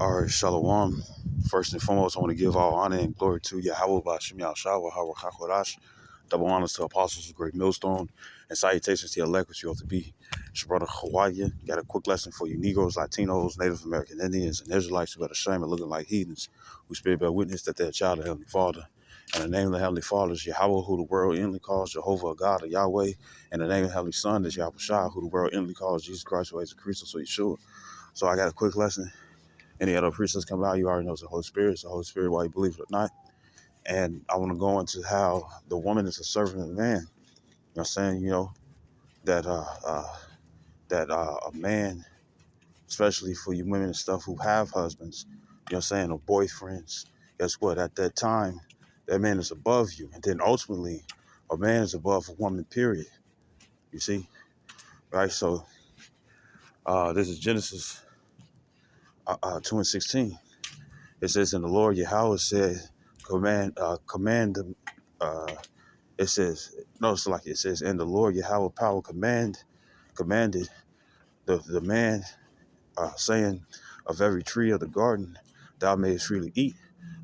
All right, Shalom. First and foremost, I want to give all honor and glory to Yahweh Bashim Yahshua, Yahweh Hakodash. Double honors to apostles of Great Millstone, and salutations to your elect, which you ought to be. It's your brother Hawaii. Got a quick lesson for you Negroes, Latinos, Native American Indians, and Israelites who got ashamed of looking like heathens, who spirit bear witness that they're a child of Heavenly Father. And the name of the Heavenly Father is Yahweh, who the world inly calls Jehovah, God, or Yahweh. And the name of the Heavenly Son is Yahweh Shah, who the world inly calls Jesus Christ, who is the Christ, so Yeshua. So I got a quick lesson. Any other preachers come out, you already know it's the Holy Spirit. It's the Holy Spirit, whether you believe it or not. And I want to go into how the woman is a servant of the man. You know what I'm saying? You know, that a man, especially for you women and stuff who have husbands, you know what I'm saying, or boyfriends, guess what? At that time, that man is above you. And then ultimately, a man is above a woman, period. You see? Right? So this is Genesis 2:16. It says, and the Lord Yahweh said, command them. It says, no, it's like it says, and the Lord Yahweh power commanded the man, saying, of every tree of the garden thou mayest freely eat,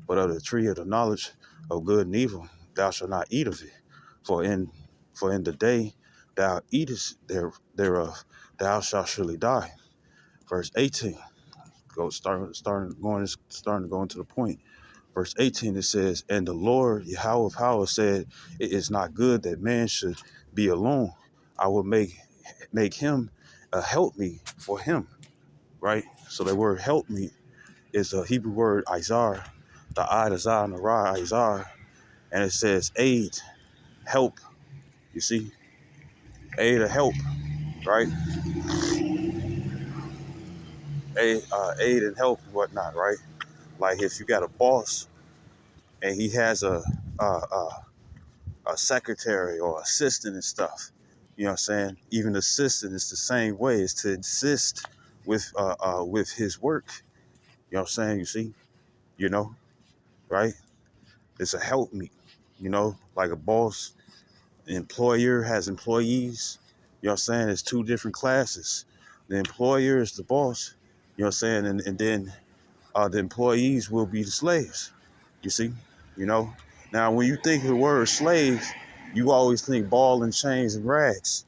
but of the tree of the knowledge of good and evil thou shalt not eat of it. For in the day thou eatest thereof, thou shalt surely die. Verse 18, starting to go into the point. Verse 18, it says, and the Lord Yahweh of power said, it is not good that man should be alone. I will make him a help me for him. Right? So the word help me is a Hebrew word izar, the I, the Zah, and the Ra, izar. And it says aid, help. You see? Aid or help, right? Aid and help and whatnot, right? Like if you got a boss and he has a secretary or assistant and stuff. You know what I'm saying? Even assistant is the same way. It's to assist with his work. You know what I'm saying? You see? You know, right? It's a help me. You know, like a boss, employer has employees. You know what I'm saying? It's two different classes. The employer is the boss. You know what I'm saying? And then the employees will be the slaves. You see? You know? Now, when you think of the word slave, you always think ball and chains and rags.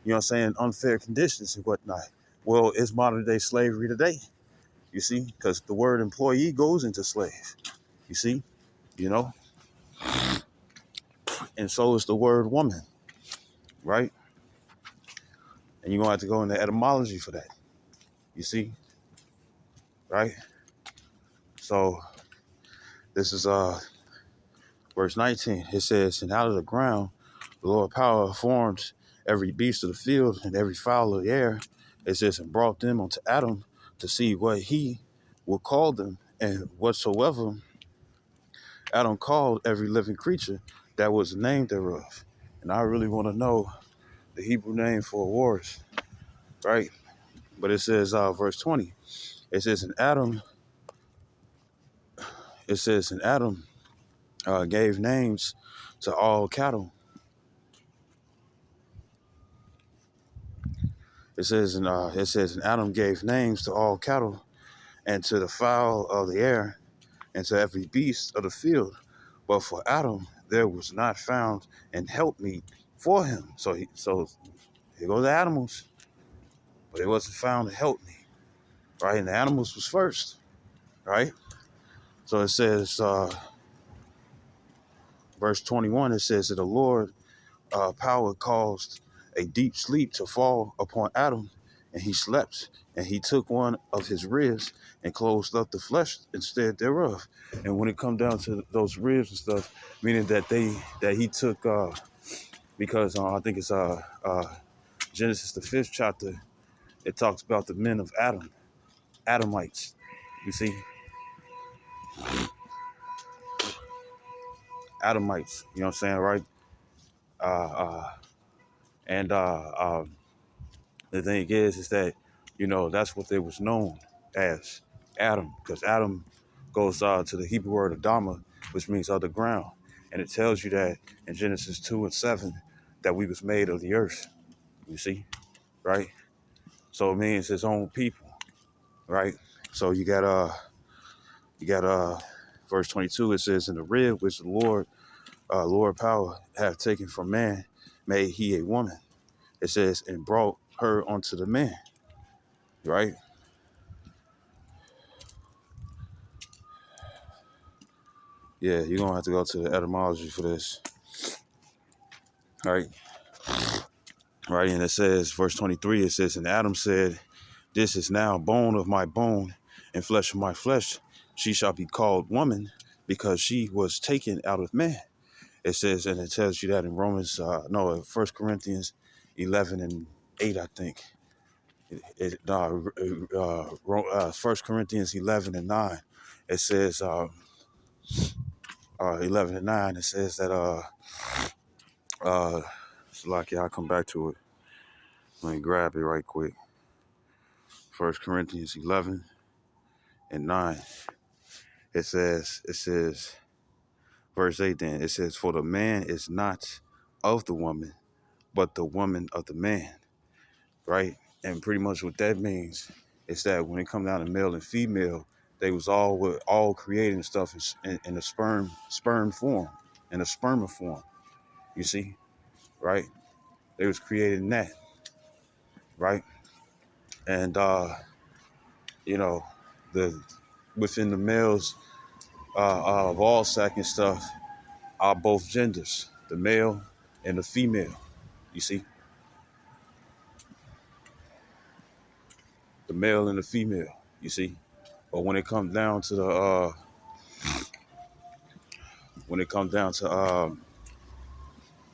You know what I'm saying? Unfair conditions and whatnot. Well, it's modern day slavery today. You see? Because the word employee goes into slave. You see? You know? And so is the word woman, right? And you're going to have to go into etymology for that. You see? Right? So this is verse 19. It says, and out of the ground the Lord power formed every beast of the field and every fowl of the air. It says, and brought them unto Adam to see what he would call them. And whatsoever Adam called every living creature, that was the name thereof. And I really want to know the Hebrew name for a horse, right? But it says, verse 20, it says, and Adam gave names to all cattle. It says, and Adam gave names to all cattle and to the fowl of the air and to every beast of the field. But for Adam, there was not found an helpmeet for him. So here goes the animals, but it wasn't found a helpmeet, right? And the animals was first, right? So it says, verse 21, it says that the Lord power caused a deep sleep to fall upon Adam, and he slept, and he took one of his ribs and closed up the flesh instead thereof. And when it come down to those ribs and stuff, meaning that he took because I think it's Genesis the 5th chapter, it talks about the men of Adam, Adamites. You see, Adamites. You know what I'm saying, right? Uh, uh, and the thing is that that's what they was known as, Adam, because Adam goes to the Hebrew word Adama, which means other ground, and it tells you that in Genesis 2:7 that we was made of the earth. You see, right? So it means his own people. right? So you got verse 22. It says, "In the rib which the Lord power hath taken from man, made he a woman." It says, "And brought her unto the man," right? Yeah, you're gonna have to go to the etymology for this, right? Right, and it says, verse 23. It says, "And Adam said, This is now bone of my bone and flesh of my flesh. She shall be called woman because she was taken out of man." It says, and it tells you that in Romans, no, 1 Corinthians 11 and 8, I think. 1 Corinthians 11 and 9. It says, 11 and 9, it says that, it's like, yeah, I'll come back to it. Let me grab it right quick. 1 Corinthians 11 and 9. It says, verse 8 then, it says, "For the man is not of the woman, but the woman of the man," right? And pretty much what that means is that when it comes down to male and female, they was all creating stuff in a sperm form, in a sperma form, you see, right? They was creating that, right? And, you know, the within the males of all sac and stuff are both genders, the male and the female, you see, the male and the female, you see. But when it comes down to the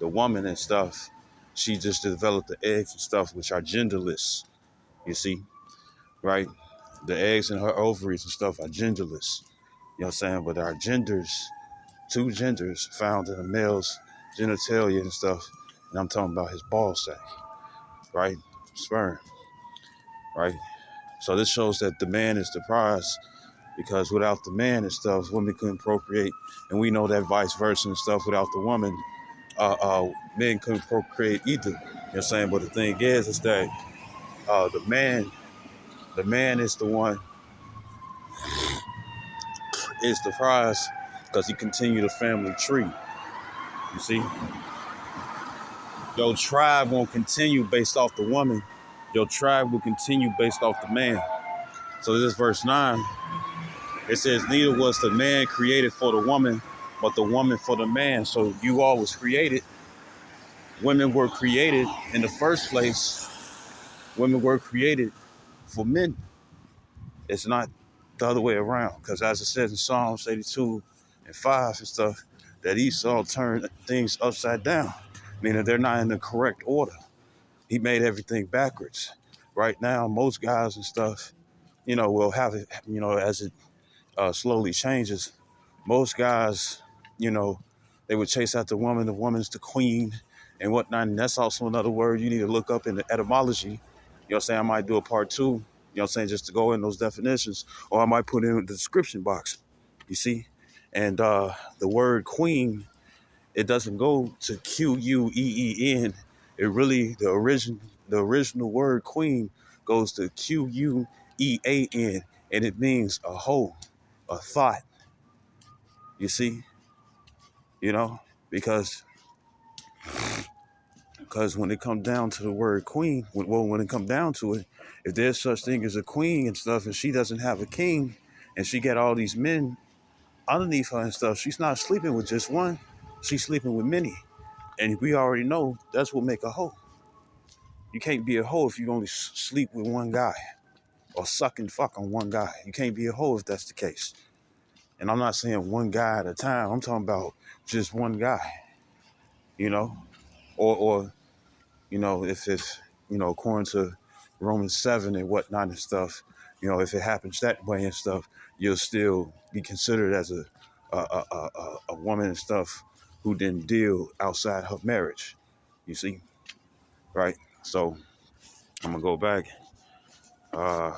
woman and stuff, she just developed the eggs and stuff, which are genderless, you see, right? The eggs in her ovaries and stuff are genderless, you know what I'm saying? But there are two genders found in a male's genitalia and stuff. And I'm talking about his ball sack, right? Sperm, right? So this shows that the man is the prize, because without the man and stuff, women couldn't procreate. And we know that vice versa and stuff, without the woman, men couldn't procreate either. You know what I'm saying? But the thing is that the man is the one, is the prize, because he continued the family tree. You see? Your tribe won't continue based off the woman. Your tribe will continue based off the man. So this is verse 9. It says, "Neither was the man created for the woman, but the woman for the man." So you all was created. Women were created in the first place. Women were created for men. It's not the other way around. Because as it says in Psalms 82 and 5 and stuff, that Esau turned things upside down, meaning they're not in the correct order. He made everything backwards. Right now, most guys and stuff, will have it, as it slowly changes. Most guys, you know, they would chase after woman. The woman's the queen and whatnot. And that's also another word you need to look up in the etymology. You know what I'm saying? I might do a part 2, you know what I'm saying, just to go in those definitions. Or I might put it in the description box, you see? And the word queen, it doesn't go to Queen. It really, the original word queen goes to Quean, and it means a whole, a thought, you see? You know, because when it comes down to the word queen, when it comes down to it, if there's such thing as a queen and stuff, and she doesn't have a king, and she got all these men underneath her and stuff, she's not sleeping with just one, she's sleeping with many. And we already know that's what make a hoe. You can't be a hoe if you only sleep with one guy or suck and fuck on one guy. You can't be a hoe if that's the case. And I'm not saying one guy at a time. I'm talking about just one guy, you know, or if it's, according to Romans 7 and whatnot and stuff, if it happens that way and stuff, you'll still be considered as a woman and stuff who didn't deal outside her marriage. You see, right? So I'm gonna go back. Uh,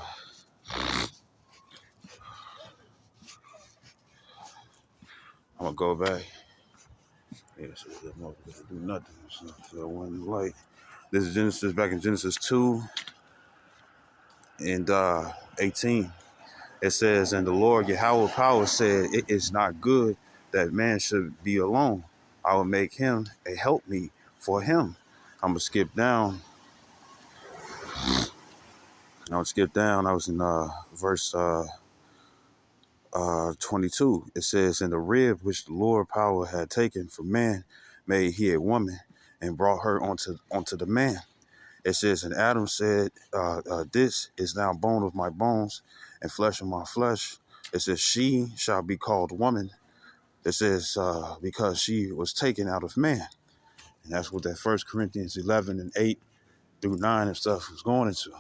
I'm gonna go back. Yeah, so that motherfucker do nothing. So one light. This is Genesis, back in Genesis 2. and 18. It says, and the Lord Yahweh Power said, it is not good that man should be alone. I will make him a helpmeet for him. I'm gonna skip down. I was in verse 22. It says, and the rib which the Lord Power had taken from man made he a woman and brought her onto the man. It says, and Adam said, this is now bone of my bones and flesh of my flesh. It says, she shall be called woman. It says, because she was taken out of man. And that's what that 1 Corinthians 11 and 8 through 9 and stuff was going into.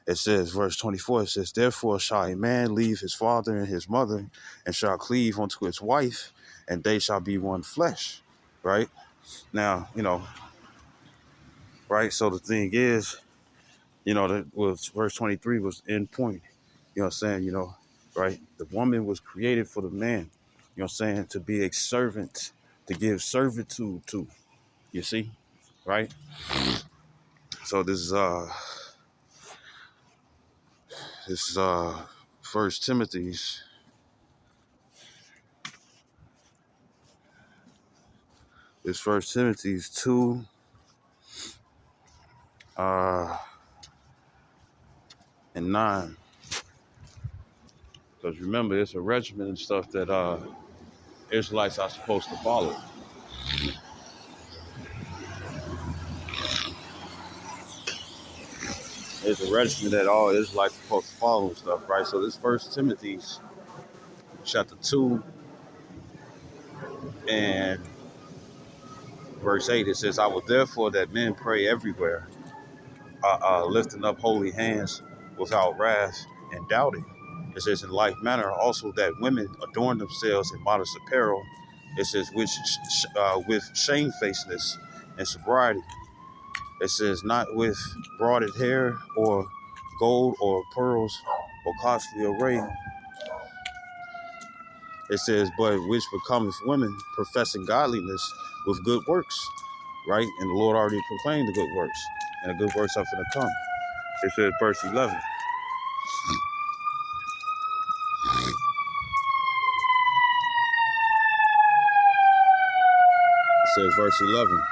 It says, verse 24, it says, therefore shall a man leave his father and his mother and shall cleave unto his wife, and they shall be one flesh. Right? Now, right? So the thing is, that was verse 23 was end point. You know what I'm saying? Right? The woman was created for the man, you know what I'm saying, to be a servant, to give servitude to. You see? Right? So this is First Timothy's. It's First Timothy's 2 and 9. Because remember, it's a regimen and stuff that Israelites are supposed to follow. It's a regimen that all Israelites are supposed to follow and stuff, right? So this First Timothy's chapter 2 and verse 8, it says, I will therefore that men pray everywhere, lifting up holy hands without wrath and doubting. It says, in like manner also that women adorn themselves in modest apparel. It says, with shamefacedness and sobriety. It says, not with broided hair or gold or pearls or costly array. It says, but which becometh women professing godliness with good works, right? And the Lord already proclaimed the good works, and the good works are going to come. It says, verse 11. It says, verse 11.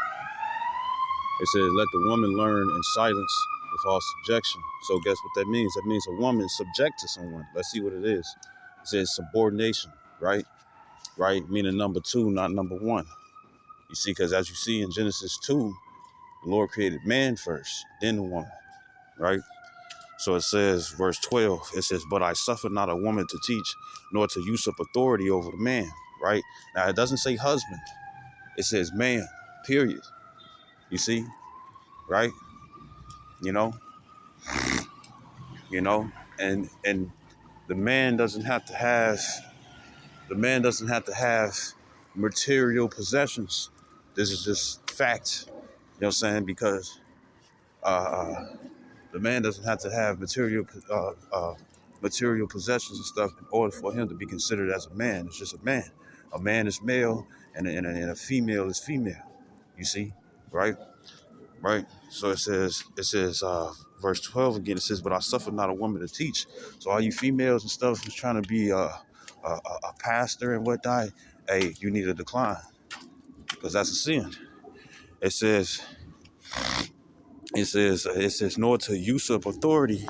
It says, let the woman learn in silence with all subjection. So guess what that means? That means a woman is subject to someone. Let's see what it is. It says subordination, right? Right? Meaning number two, not number one. You see, because as you see in Genesis 2, the Lord created man first, then the woman, right? So it says, verse 12, it says, but I suffer not a woman to teach, nor to usurp authority over the man, right? Now, it doesn't say husband. It says man, period. You see, right? You know, you know, and the man doesn't have to have, material possessions. This is just fact. You know what I'm saying? Because the man doesn't have to have material possessions and stuff in order for him to be considered as a man. It's just a man. A man is male, and a female is female. You see, right? Right. So it says, verse 12 again. It says, "But I suffer not a woman to teach." So all you females and stuff who's trying to be a pastor and whatnot, hey, you need to decline because that's a sin. It says, nor to usurp authority.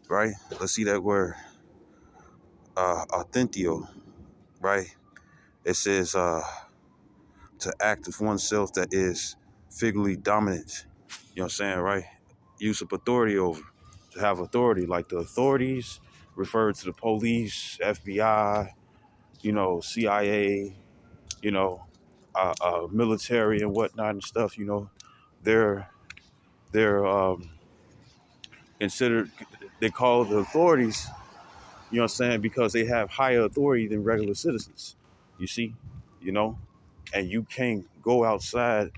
Right. Let's see that word, authentio. Right. It says to act of oneself that is figuratively dominant. You know what I'm saying, right? Usurp authority over, to have authority. Like the authorities refer to the police, FBI, CIA, military and whatnot and stuff. They're they're considered. They call the authorities. You know what I'm saying, because they have higher authority than regular citizens. You see, you know, and you can't go outside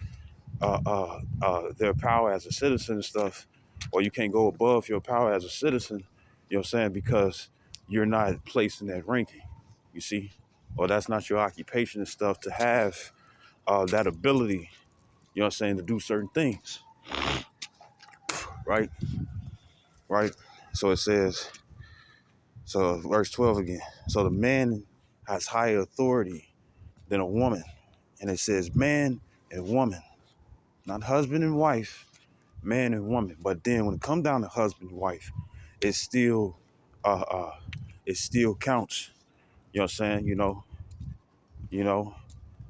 their power as a citizen and stuff, or you can't go above your power as a citizen, you know what I'm saying, because you're not placed in that ranking, you see, or that's not your occupation and stuff to have that ability, you know what I'm saying, to do certain things, right? Right. So it says, so verse 12 again. So the man has higher authority than a woman. And it says man and woman, not husband and wife, man and woman. But then when it comes down to husband and wife, it still uh uh it still counts. You know what I'm saying? You know,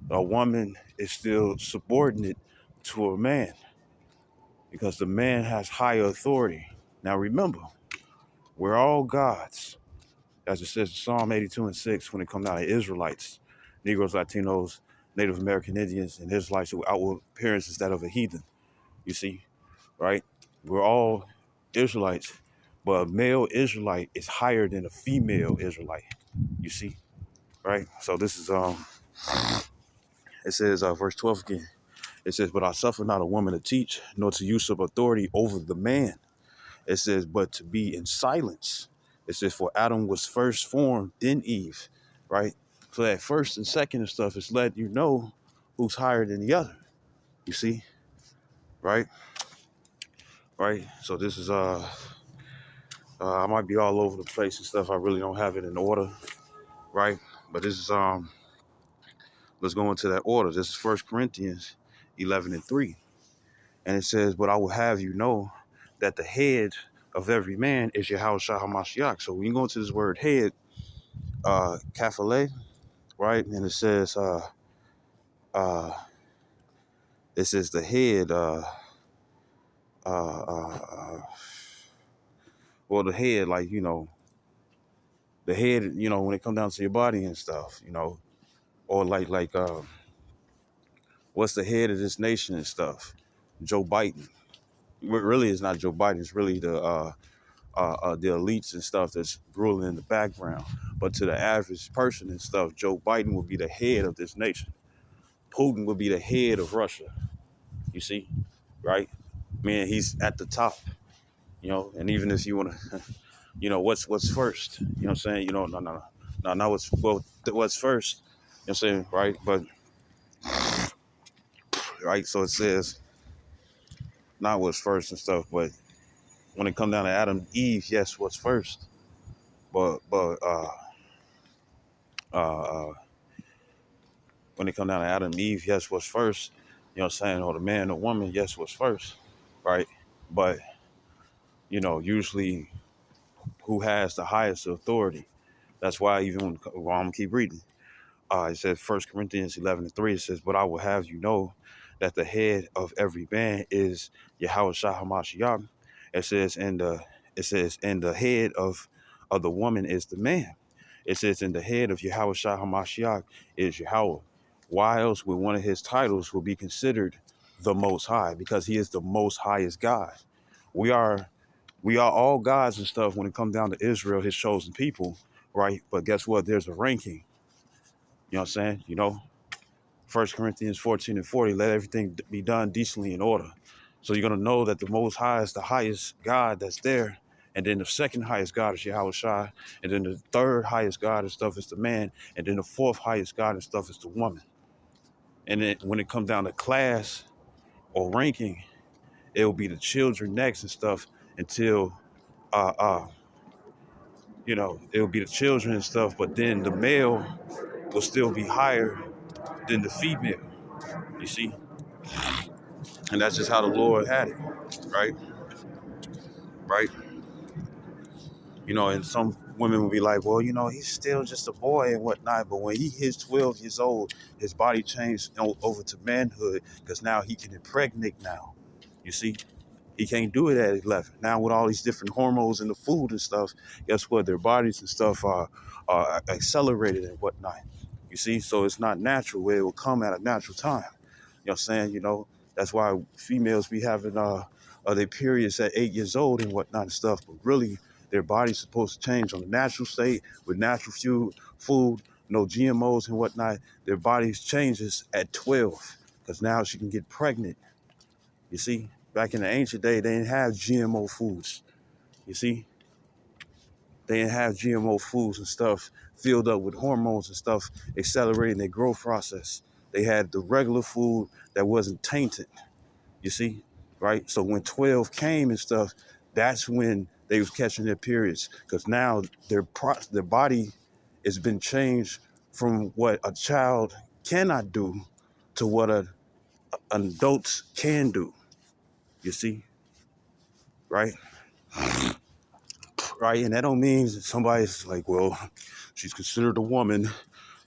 a woman is still subordinate to a man because the man has higher authority. Now remember, we're all gods, as it says in Psalm 82:6 when it comes down to Israelites, Negroes, Latinos, Native American Indians, and Israelites who outward appearance is that of a heathen. You see, right? We're all Israelites, but a male Israelite is higher than a female Israelite. You see, right? So this is it says verse 12 again. It says, "But I suffer not a woman to teach, nor to usurp authority over the man." It says, "But to be in silence." It says, "For Adam was first formed, then Eve," right? So that first and second and stuff is letting you know who's higher than the other. You see, right? Right. So this is I might be all over the place and stuff. I really don't have it in order, right? But this is let's go into that order. This is 1 Corinthians 11:3. And it says, "But I will have you know that the head of every man is Yahweh Shah HaMashiach." So when you go into this word head, kaphale, right? And uh, it says the head, uh, uh, well, the head, like, the head, when it comes down to your body and stuff, or like, what's the head of this nation and stuff? Joe Biden. Really, it's not Joe Biden. It's really the elites and stuff that's ruling in the background. But to the average person and stuff, Joe Biden will be the head of this nation. Putin will be the head of Russia. You see, right? Man, he's at the top. And even if you want to, what's first? You know what I'm saying? No, what's first? You know what I'm saying, right? But right, so it says not what's first and stuff, but when it come down to Adam, Eve, yes, what's first? But when it come down to Adam, Eve, yes, what's first? You know what I'm saying? Or the man or woman, yes, what's first, right? But usually who has the highest authority? That's why even when I'm gonna keep reading. It says 1 Corinthians 11:3. It says, "But I will have you know that the head of every man is Yahweh Shah HaMashiach." It says, and the head of the woman is the man. It says, "In the head of Yahweh Shah HaMashiach is Yahweh." Why else would one of his titles will be considered the Most High? Because he is the Most Highest God. We are we are all gods and stuff when it comes down to Israel, his chosen people, right? But guess what? There's a ranking. You know what I'm saying? 1 Corinthians 14:40, let everything be done decently in order. So you're going to know that the Most High is the highest God that's there. And then the second highest God is Yahweh Shai. And then the third highest God and stuff is the man. And then the fourth highest God and stuff is the woman. And then when it comes down to class or ranking, it will be the children next and stuff until, uh, uh, it will be the children and stuff. But then the male will still be higher than the female, you see? And that's just how the Lord had it, right? Right? And some women will be like, well, he's still just a boy and whatnot. But when he hits 12 years old, his body changed over to manhood because now he can impregnate now. You see? He can't do it at 11. Now with all these different hormones in the food and stuff, guess what? Their bodies and stuff are accelerated and whatnot. You see? So it's not natural where it will come at a natural time. You know what I'm saying? That's why females be having their periods at 8 years old and whatnot and stuff. But really, their body's supposed to change on the natural state with natural food, no GMOs and whatnot. Their bodies changes at 12 because now she can get pregnant. You see, back in the ancient day, they didn't have GMO foods. You see, they didn't have GMO foods and stuff filled up with hormones and stuff accelerating their growth process. They had the regular food that wasn't tainted. You see, right? So when 12 came and stuff, that's when they was catching their periods because now their body has been changed from what a child cannot do to what an adult can do. You see, right? Right, and that don't mean somebody's like, well, she's considered a woman. You know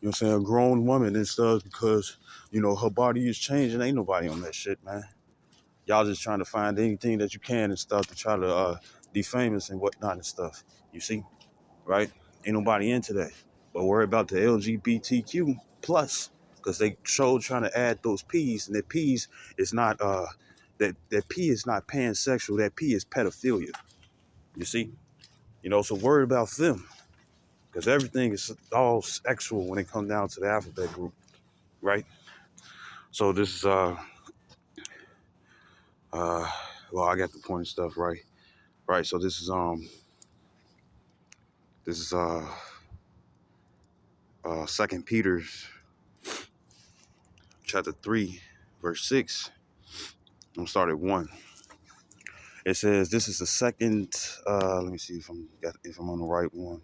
what I'm saying, a grown woman and stuff because her body is changing. Ain't nobody on that shit, man. Y'all just trying to find anything that you can and stuff to try to defame us and whatnot and stuff. You see, right? Ain't nobody into that. But worry about the LGBTQ plus, because they showed trying to add those P's, and that P's is not that P is not pansexual. That P is pedophilia. You see, so worry about them, because everything is all sexual when it comes down to the alphabet group, right? So this is well, I got the point and stuff right. So this is Second Peter's chapter 3, verse 6. I'm gonna start at 1. It says, this is the second, let me see if I'm on the right one.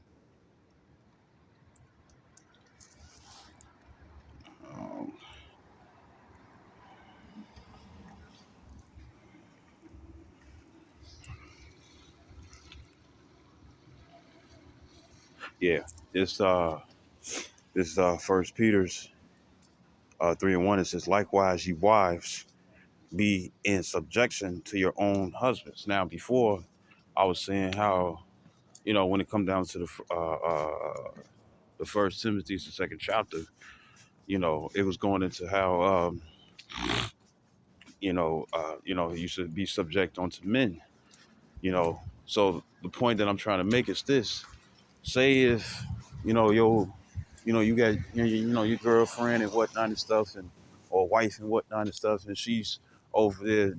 Um, yeah, this First Peter's 3 and 1. It says, likewise, ye wives, be in subjection to your own husbands. Now, before I was saying how, when it comes down to the First Timothy, the second chapter, it was going into how, you should be subject unto men, So the point that I'm trying to make is this: say if you got your girlfriend and whatnot and stuff, and or wife and whatnot and stuff, and she's over there,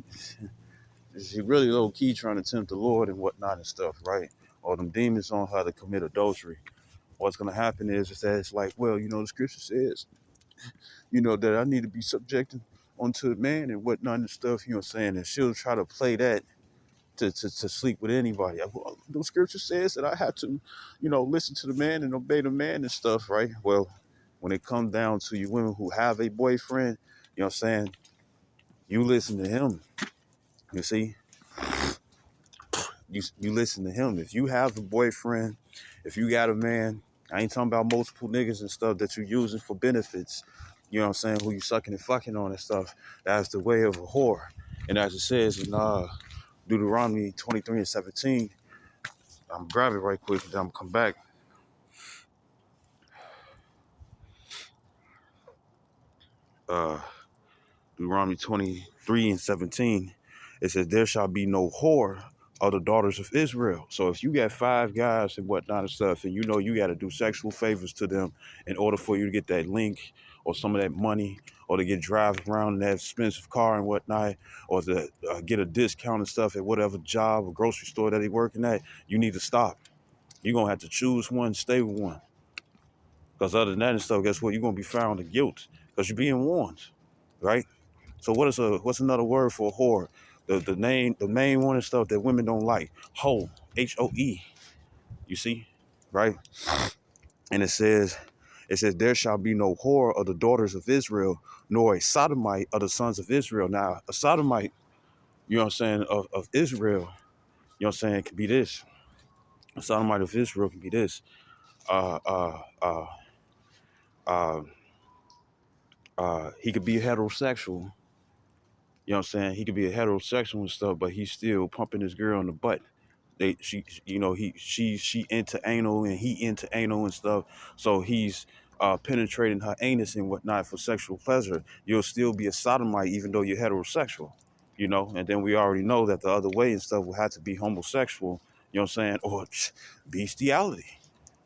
she really low key trying to tempt the Lord and whatnot and stuff, right? Or them demons on her to commit adultery. What's gonna happen is that it's like, well, the scripture says, that I need to be subjected unto the man and whatnot and stuff, you know what I'm saying? And she'll try to play that to sleep with anybody. The scripture says that I have to, listen to the man and obey the man and stuff, right? Well, when it comes down to you women who have a boyfriend, you know what I'm saying? You listen to him. You see, you listen to him. If you have a boyfriend, if you got a man, I ain't talking about multiple niggas and stuff that you using for benefits. You know what I'm saying? Who you sucking and fucking on and stuff. That's the way of a whore. And as it says in Deuteronomy 23 and 17, I'm grabbing it right quick and then I'm gonna come back. Uh, Deuteronomy 23 and 17, it says, there shall be no whore of the daughters of Israel. So if you got 5 guys and whatnot and stuff, and you got to do sexual favors to them in order for you to get that link or some of that money, or to get drive around in that expensive car and whatnot, or to get a discount and stuff at whatever job or grocery store that they working at, you need to stop. You're going to have to choose one, stay with one. Because other than that and stuff, guess what? You're going to be found in guilt because you're being warned, right? So what's another word for a whore? The main one and stuff that women don't like. Hoe, HOE. You see, right? And it says there shall be no whore of the daughters of Israel, nor a sodomite of the sons of Israel. Now a sodomite, you know what I'm saying, of Israel, you know what I'm saying, could be this. A sodomite of Israel can be this. Uh, uh, uh, uh, he could be heterosexual. You know what I'm saying? He could be a heterosexual and stuff, but he's still pumping his girl in the butt. She into anal and he into anal and stuff. So he's penetrating her anus and whatnot for sexual pleasure. You'll still be a sodomite even though you're heterosexual, And then we already know that the other way and stuff will have to be homosexual, you know what I'm saying, or bestiality,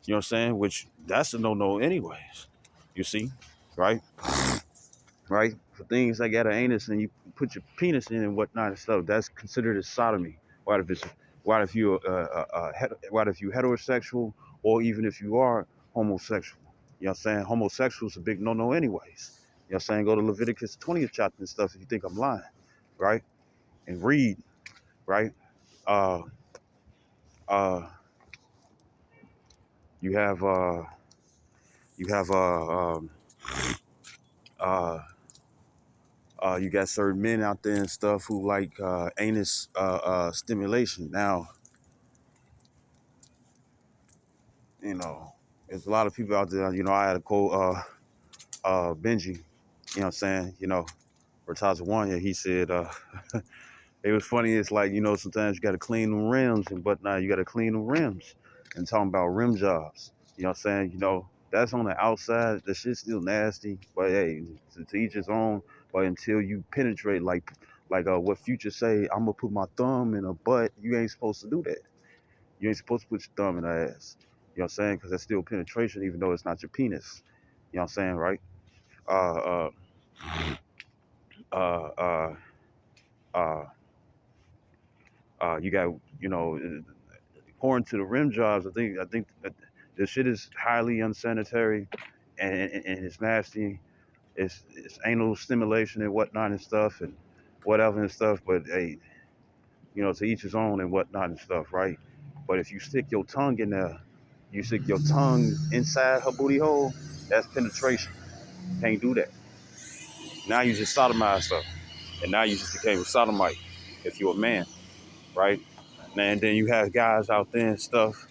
you know what I'm saying, which that's a no-no anyways. You see, right? Right? For things like got an anus and you put your penis in and whatnot and stuff, that's considered as sodomy. What if it's what if you what if you heterosexual or even if you are homosexual? You know what I'm saying? Homosexual's a big no-no anyways. You know what I'm saying? Go to Leviticus 20th chapter and stuff if you think I'm lying, right? And read, right? Uh Uh, you have you have uh, you got certain men out there and stuff who like anus stimulation. Now, you know, there's a lot of people out there. You know, I had a quote Benji. You know what I'm saying? You know, Ratazawanya. He said. It was funny. It's like, you know, sometimes you got to clean them rims and whatnot. You got to clean them rims and talking about rim jobs. You know what I'm saying? You know, that's on the outside. The shit's still nasty. But hey, to each his own. But until you penetrate, like what Future say, I'm going to put my thumb in a butt. You ain't supposed to do that. You ain't supposed to put your thumb in her ass. You know what I'm saying? Because that's still penetration, even though it's not your penis. You know what I'm saying, right? Uh, uh, uh, uh, uh, you got, you know, according to the rim jobs, I think that this shit is highly unsanitary and it's nasty. It's anal stimulation and whatnot and stuff and whatever and stuff. But hey, you know, to each his own and whatnot and stuff, right? But if you stick your tongue in there, you stick your tongue inside her booty hole, that's penetration. Can't do that. Now you just sodomized her, and now you just became a sodomite if you're a man, right? And then you have guys out there and stuff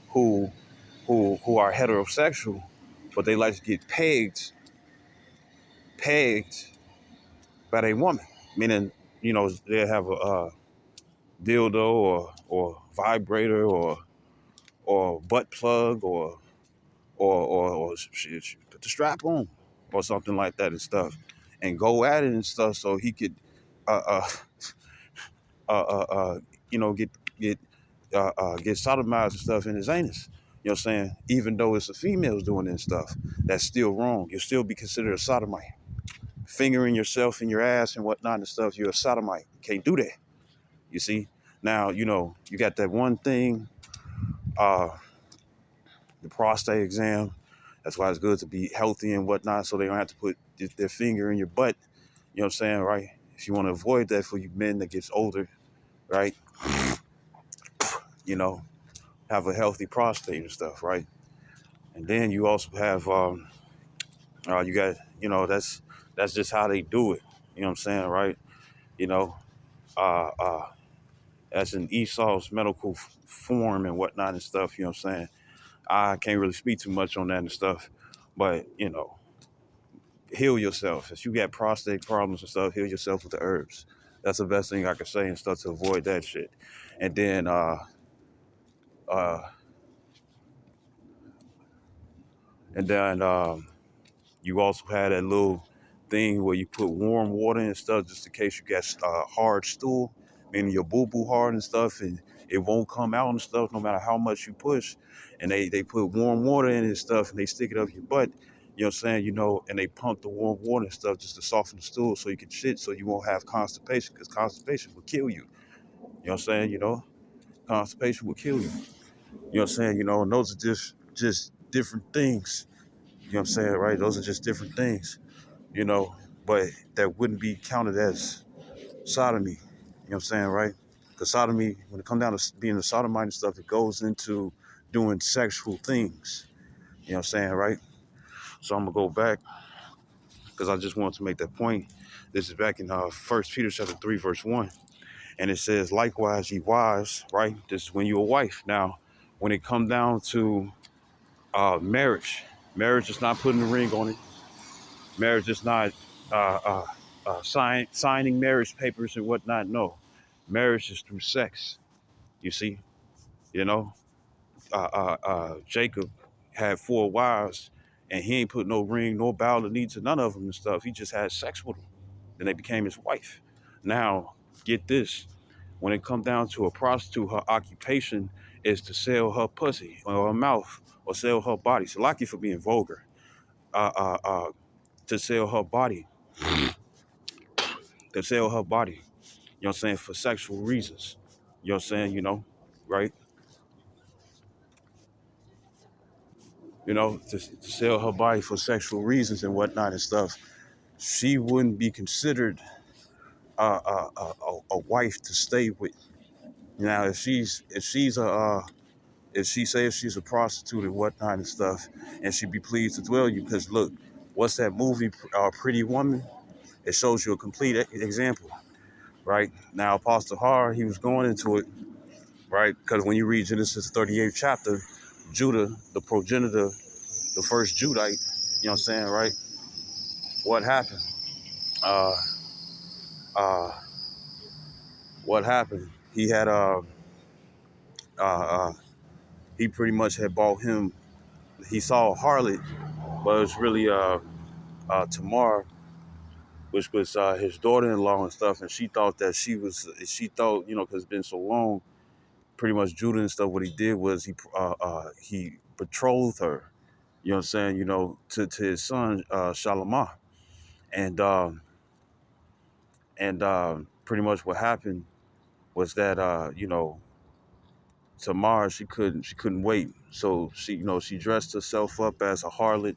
who who are heterosexual, but they like to get pegged by a woman. Meaning, you know, they have a dildo or vibrator or butt plug or put the strap on or something like that and stuff, and go at it and stuff so he could uh uh uh uh, uh you know get sodomized and stuff in his anus. You know what I'm saying? Even though it's the females doing it and stuff, that's still wrong. You'll still be considered a sodomite. Fingering yourself in your ass and whatnot and stuff, you're a sodomite. You can't do that. You see? Now, you know, you got that one thing, uh, the prostate exam. That's why it's good to be healthy and whatnot so they don't have to put their finger in your butt. You know what I'm saying, right? If you want to avoid that for you men that gets older, right? You know, have a healthy prostate and stuff, right? And then you also have, you got, you know, that's just how they do it. You know what I'm saying, right? You know, uh, uh, that's in Esau's medical form and whatnot and stuff. You know what I'm saying? I can't really speak too much on that and stuff, but you know, heal yourself. If you got prostate problems and stuff, heal yourself with the herbs. That's the best thing I can say and stuff to avoid that shit. And then, uh, and then you also had that little thing where you put warm water and stuff just in case you got hard stool, meaning your boo boo hard and stuff, and it won't come out and stuff no matter how much you push. And they put warm water in it and stuff, and they stick it up your butt. You know what I'm saying? You know, and they pump the warm water and stuff just to soften the stool so you can shit, so you won't have constipation, because constipation will kill you. You know what I'm saying? You know, constipation will kill you. You know what I'm saying? You know, and those are just different things. You know what I'm saying, right? Those are just different things, you know, but that wouldn't be counted as sodomy. You know what I'm saying, right? Because sodomy, when it comes down to being a sodomite and stuff, it goes into doing sexual things. You know what I'm saying, right? So I'm gonna go back because I just want to make that point. This is back in 1 Peter chapter 3, verse 1. And it says, likewise, ye wives, right? This is when you're a wife. Now, when it comes down to marriage is not putting a ring on it. Marriage is not signing marriage papers and whatnot. No, marriage is through sex. You see, you know, Jacob had 4 wives, and he ain't put no ring, no bow to knee to none of them and stuff. He just had sex with them. Then they became his wife. Now, get this: when it comes down to a prostitute, her occupation is to sell her pussy or her mouth or sell her body. So, lucky for being vulgar. To sell her body, to sell her body. You know what I'm saying, for sexual reasons. You know what I'm saying, you know, right? You know, to sell her body for sexual reasons and whatnot and stuff. She wouldn't be considered a wife to stay with. Now, if she say if she's a prostitute and whatnot and stuff, and she be pleased to dwell you, because look, what's that movie, Pretty Woman? It shows you a complete example, right? Now, Apostle Har, he was going into it, right? Because when you read Genesis 38th chapter, Judah, the progenitor, the first Judite, you know what I'm saying, right? What happened? Uh, uh, what happened? He had uh, uh, he pretty much had bought him. He saw a harlot, but it was really Tamar, which was his daughter-in-law and stuff, and she thought that she thought, because it's been so long, pretty much Judah and stuff, what he did was he betrothed her, you know what I'm saying, to his son, Shalimah. And pretty much what happened was that, Tamar, she couldn't wait. So she dressed herself up as a harlot,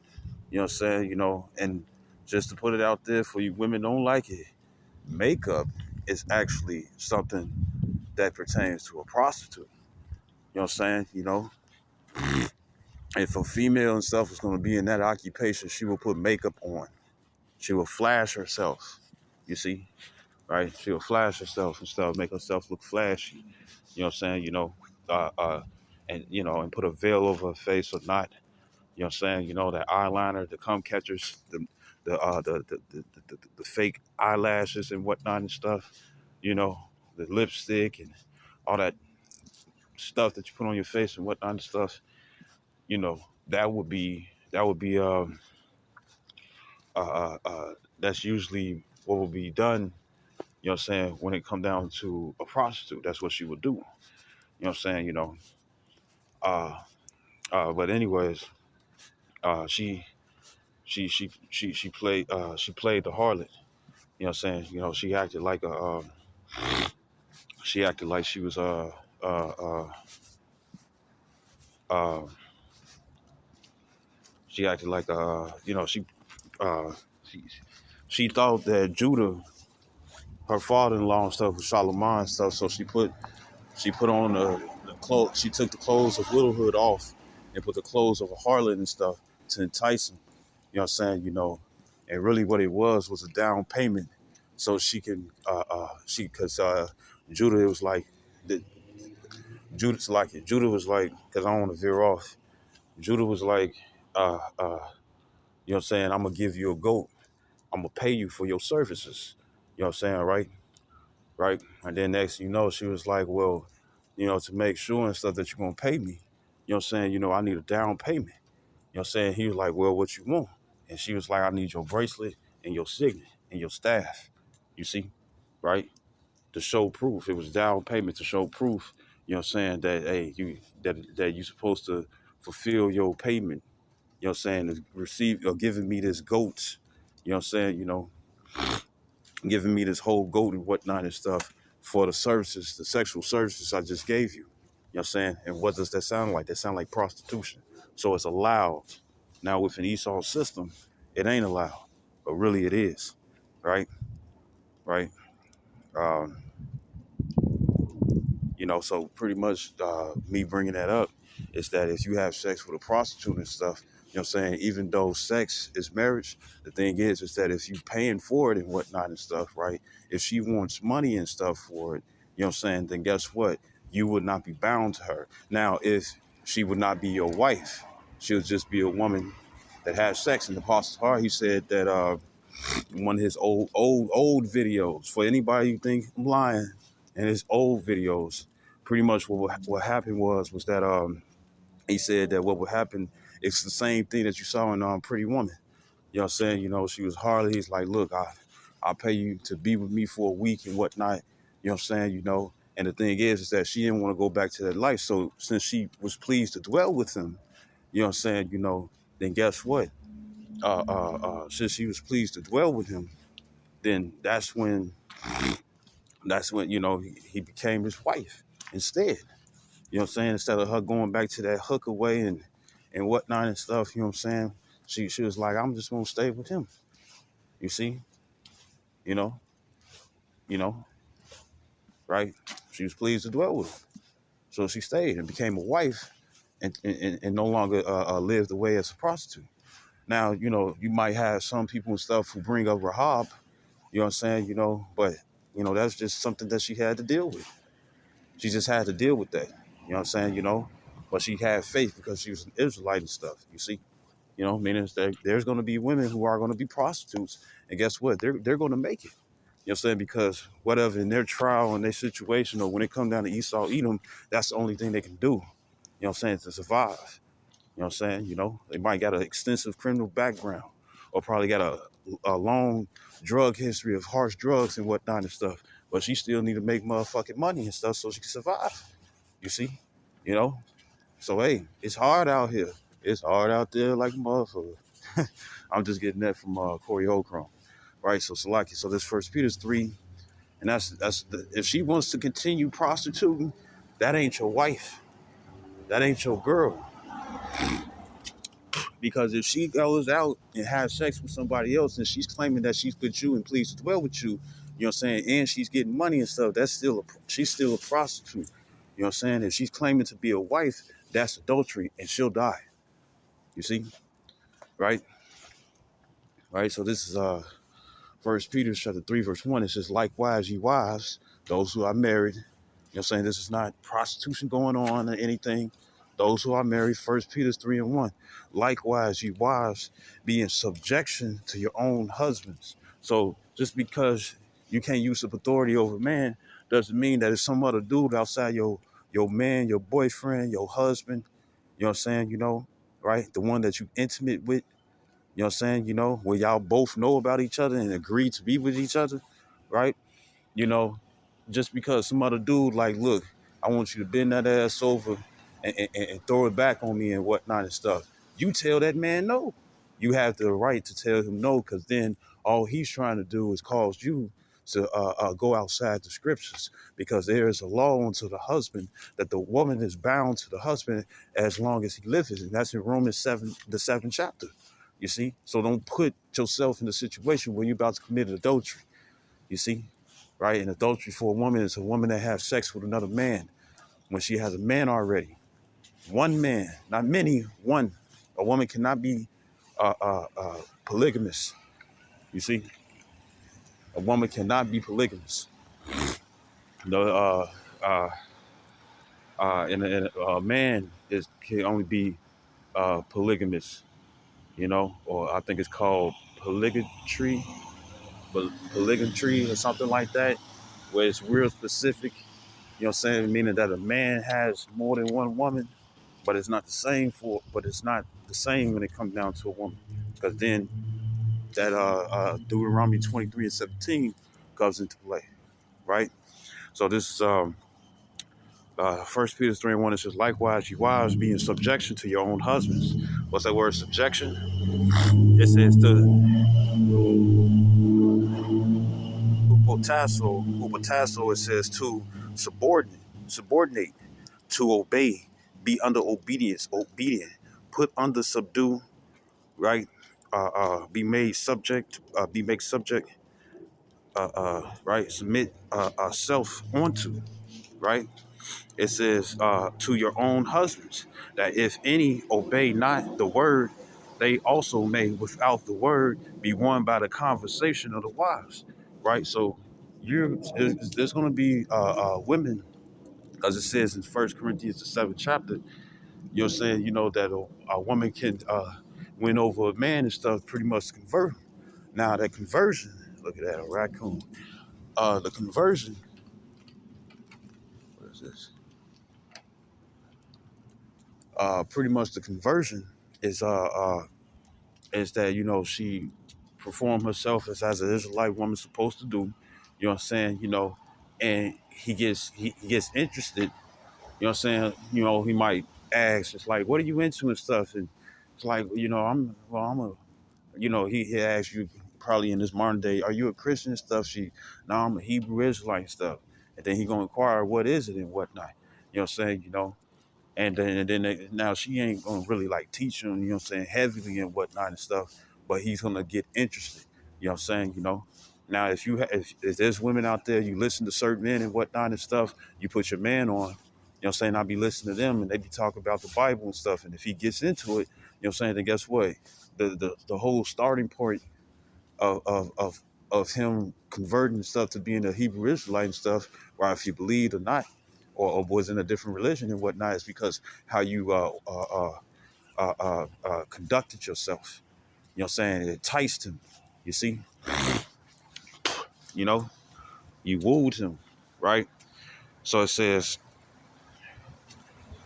you know what I'm saying, and just to put it out there for you women don't like it, makeup is actually something that pertains to a prostitute. You know what I'm saying? If a female and stuff is going to be in that occupation, she will put makeup on. She will flash herself. You see, right? She will flash herself and stuff, make herself look flashy. You know what I'm saying? Uh, uh, and put a veil over her face or not. You know what I'm saying? That eyeliner, the cum catchers, the fake eyelashes and whatnot and stuff. You know, the lipstick and all that stuff that you put on your face and whatnot and stuff. You know, that would be uh, uh, uh, that's usually what will be done. You know what I'm saying? When it come down to a prostitute, that's what she would do. You know what I'm saying? Uh, but anyways, she played the harlot. You know what I'm saying? She acted like she was uh, uh, uh, she acted like uh, she she thought that Judah, her father-in-law and stuff, was Charlemagne and stuff. So she put on the clothes. She took the clothes of widowhood off and put the clothes of a harlot and stuff to entice him. You know what I'm saying? And really what it was a down payment, so she can because Judah, it was like the Judah's like it. Judah was like, because I don't want to veer off. Judah was like, you know what I'm saying? I'm gonna give you a goat. I'm gonna pay you for your services. You know what I'm saying, right? Right. And then next, she was like, well, to make sure and stuff that you're gonna pay me. You know what I'm saying? I need a down payment. You know what I'm saying? He was like, well, what you want? And she was like, I need your bracelet and your signet and your staff. You see, right? To show proof. It was down payment to show proof. You know what I'm saying? That hey, that you supposed to fulfill your payment. You know what I'm saying? To receive or giving me this goat. You know what I'm saying? Giving me this whole goat and whatnot and stuff for the services, the sexual services I just gave you. You know what I'm saying? And what does that sound like? That sound like prostitution. So it's allowed. Now with an Esau system, it ain't allowed, but really it is, right? Right. Um, so pretty much me bringing that up is that if you have sex with a prostitute and stuff, you know what I'm saying, even though sex is marriage, the thing is that if you paying for it and whatnot and stuff, right? If she wants money and stuff for it, you know what I'm saying, then guess what? You would not be bound to her. Now, if she would not be your wife, she would just be a woman that has sex. In the Apostle's Heart, he said that one of his old videos, for anybody who think I'm lying, and his old videos, pretty much what happened was that he said that what would happen, it's the same thing that you saw in Pretty Woman. You know what I'm saying? She was Harley. He's like, look, I'll pay you to be with me for a week and whatnot. You know what I'm saying? And the thing is that she didn't want to go back to that life. So since she was pleased to dwell with him, you know what I'm saying? Then guess what? Since she was pleased to dwell with him, then that's when he became his wife instead. You know what I'm saying? Instead of her going back to that hooker way and whatnot and stuff, you know what I'm saying? She was like, I'm just gonna stay with him. You see? You know, you know, right? She was pleased to dwell with him. So she stayed and became a wife and no longer lived away as a prostitute. Now, you might have some people and stuff who bring up Rahab, you know what I'm saying, but, that's just something that she had to deal with. She just had to deal with that, you know what I'm saying, but she had faith because she was an Israelite and stuff, you see. Meaning that there's going to be women who are going to be prostitutes. And guess what? They're going to make it. You know what I'm saying? Because whatever in their trial and their situation, or when it comes down to Esau, Edom, that's the only thing they can do. You know what I'm saying? To survive. You know what I'm saying? They might got an extensive criminal background or probably got a long drug history of harsh drugs and whatnot and stuff. But she still need to make motherfucking money and stuff so she can survive. You see? You know? So, hey, it's hard out here. It's hard out there like a motherfucker. I'm just getting that from Corey Holcomb. Right? So, Salaki. So, this First Peter's 3. And if she wants to continue prostituting, that ain't your wife. That ain't your girl. Because if she goes out and has sex with somebody else and she's claiming that she's with you and pleased to dwell with you, you know what I'm saying, and she's getting money and stuff, she's still a prostitute. You know what I'm saying? If she's claiming to be a wife, that's adultery and she'll die. You see? Right? Right? So this is First Peter chapter 3, verse 1. It says, likewise, ye wives, those who are married. You know what I'm saying? This is not prostitution going on or anything. Those who are married, First Peter 3 and 1. Likewise, ye wives, be in subjection to your own husbands. So just because you can't use up authority over man doesn't mean that it's some other dude outside your man, your boyfriend, your husband, you know what I'm saying, right? The one that you intimate with, you know what I'm saying, where y'all both know about each other and agree to be with each other, right? You know, just because some other dude like, look, I want you to bend that ass over and throw it back on me and whatnot and stuff. You tell that man no. You have the right to tell him no, because then all he's trying to do is cause you to go outside the scriptures, because there is a law unto the husband that the woman is bound to the husband as long as he lives. And that's in Romans 7, the 7th chapter. You see? So don't put yourself in a situation where you're about to commit adultery. You see? Right? And adultery for a woman is a woman that has sex with another man when she has a man already. One man, not many, one. A woman cannot be polygamous. You see? A woman cannot be polygamous. No, and a man can only be polygamous, or I think it's called polygamy, polygamy or something like that, where it's real specific. You know what I'm saying? Meaning that a man has more than one woman, but it's not the same when it comes down to a woman. Because then that Deuteronomy 23 and 17 comes into play, right? So this is 1 Peter 3 and 1. It says, likewise, you wives, be in subjection to your own husbands. What's that word, subjection? It says to hupotasso, it says to subordinate, to obey, be under obedient, put under subdue, right? Be made subject, right? Submit self onto, right? It says to your own husbands, that if any obey not the word, they also may without the word be won by the conversation of the wives, right? So there's going to be women, because it says in First Corinthians the 7th chapter, you're saying, that a woman can win over a man and stuff, pretty much convert him. Now that conversion, look at that, a raccoon. The conversion, what is this? Pretty much the conversion is that, she performed herself as an Israelite woman supposed to do. You know what I'm saying? And he gets interested. You know what I'm saying? He might ask, it's like, what are you into and stuff? And it's like, he asks you probably in this modern day, are you a Christian and stuff? No, I'm a Hebrew Israelite and stuff. And then he gonna inquire, what is it and whatnot? You know what I'm saying? And then now she ain't gonna really like teach him, heavily and whatnot and stuff, but he's gonna get interested. You know what I'm saying? Now, if there's women out there, you listen to certain men and whatnot and stuff, you put your man on, you know what I'm saying? I'll be listening to them and they be talking about the Bible and stuff. And if he gets into it, you know what I'm saying, then guess what? The whole starting point of of him converting stuff to being a Hebrew Israelite and stuff, or if you believed or not, or was in a different religion and whatnot, is because how you conducted yourself. You know what I'm saying? It enticed him. You see, you know, you wooed him, right? So it says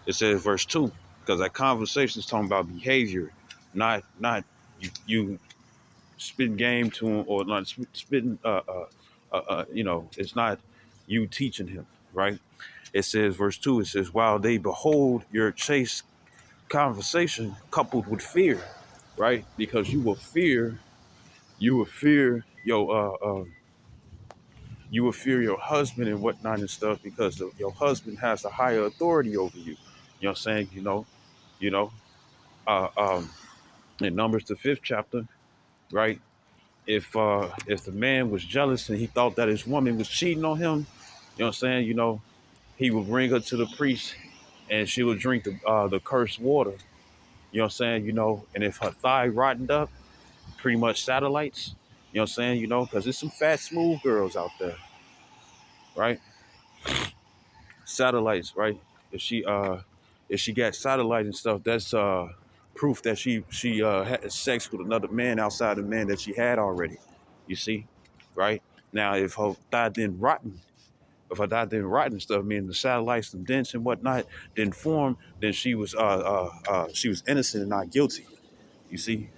verse 2, because that conversation is talking about behavior, not you spitting game to him, or not spitting it's not you teaching him, right? It says verse 2, it says, while they behold your chaste conversation coupled with fear, right? Because you will fear your husband and whatnot and stuff, because your husband has a higher authority over you. You know what I'm saying? You know, uh, um, in Numbers the 5th chapter, right? If the man was jealous and he thought that his woman was cheating on him, you know what I'm saying? He would bring her to the priest and she would drink the cursed water. You know what I'm saying? And if her thigh rotted up, pretty much satellites. You know what I'm saying? Because there's some fat, smooth girls out there, right? Satellites, right? If she got satellite and stuff, that's proof that she had sex with another man outside the man that she had already. You see, right? Now, if her thigh didn't rotten and stuff, meaning the satellites, the dents and whatnot didn't form, then she was innocent and not guilty. You see,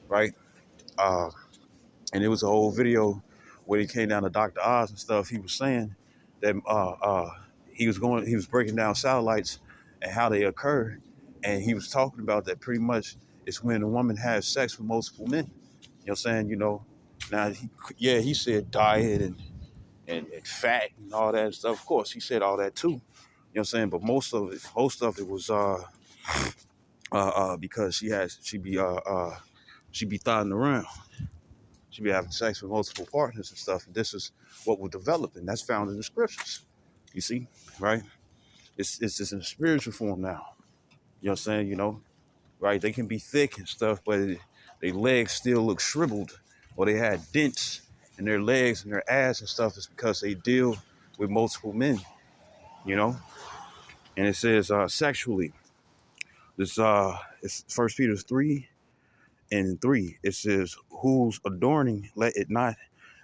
right? Uh, and it was a whole video where he came down to Dr. Oz and stuff. He was saying that he was breaking down satellites and how they occur, and he was talking about that pretty much it's when a woman has sex with multiple men. You know what I'm saying? Now he said diet and fat and all that stuff. Of course, he said all that too. You know what I'm saying? But most of it was because she be thotting around. She be having sex with multiple partners and stuff. And this is what will develop, and that's found in the scriptures. You see, right? It's just in spiritual form now. You know what I'm saying? Right? They can be thick and stuff, but their legs still look shriveled, or they had dents in their legs and their ass and stuff. Is because they deal with multiple men. You know, and it says sexually. It's 1 Peter 3:3. It says, "Whose adorning let it not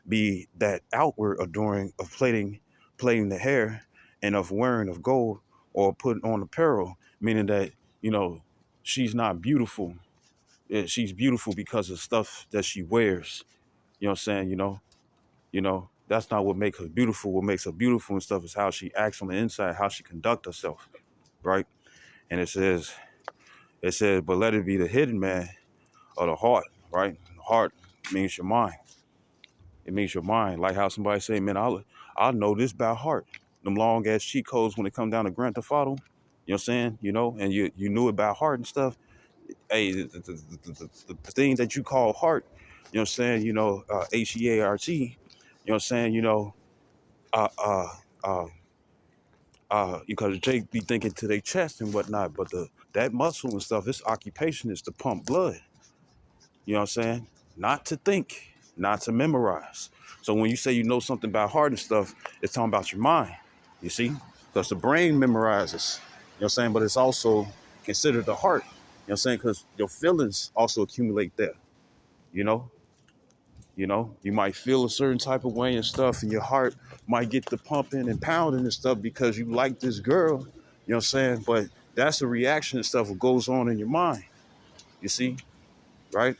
be that outward adorning of plaiting the hair, and of wearing of gold, or putting on apparel," meaning that you know she's not beautiful. She's beautiful because of stuff that she wears. You know what I'm saying? That's not what makes her beautiful. What makes her beautiful and stuff is how she acts on the inside, how she conduct herself, right? And it says, but let it be the hidden man of the heart, right? The heart means your mind. It means your mind. Like how somebody say, man, I'll know this by heart. Them long ass cheat codes when it come down to Grand Theft Auto. You know what I'm saying? And you knew it by heart and stuff. Hey, the thing that you call heart, you know what I'm saying? HEART. You know what I'm saying? Uh, uh, uh, because Jake be thinking to their chest and whatnot, but that muscle and stuff, its occupation is to pump blood. You know what I'm saying? Not to think, not to memorize. So when you say you know something about heart and stuff, it's talking about your mind, you see? Because the brain memorizes, you know what I'm saying? But it's also considered the heart, you know what I'm saying? Because your feelings also accumulate there, you know? You might feel a certain type of way and stuff, and your heart might get to pumping and pounding and stuff because you like this girl, you know what I'm saying? But that's a reaction and stuff that goes on in your mind, you see? Right?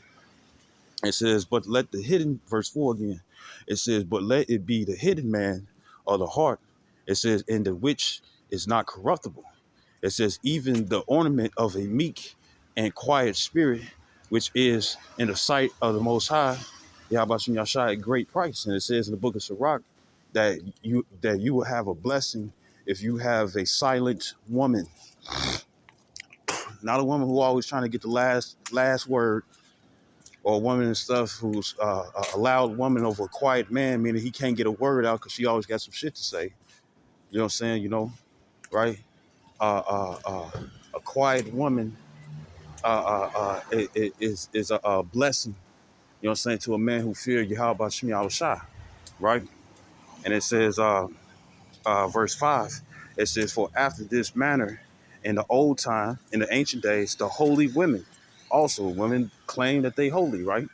It says, but let the hidden, verse 4 again, it says, but let it be the hidden man of the heart. It says, in the which is not corruptible. It says, even the ornament of a meek and quiet spirit, which is in the sight of the Most High, Yahweh Yashai, at great price. And it says in the book of Sirach that you will have a blessing if you have a silent woman, not a woman who always trying to get the last word, or a woman and stuff who's a loud woman over a quiet man, meaning he can't get a word out because she always got some shit to say. You know what I'm saying? You know, right? Uh, uh, uh, a quiet woman is a blessing. You know what I'm saying, to a man who feared Yahweh Shemi Awashai, right? And it says, verse 5, it says, for after this manner, in the old time, in the ancient days, the holy women, also women claim that they holy, right?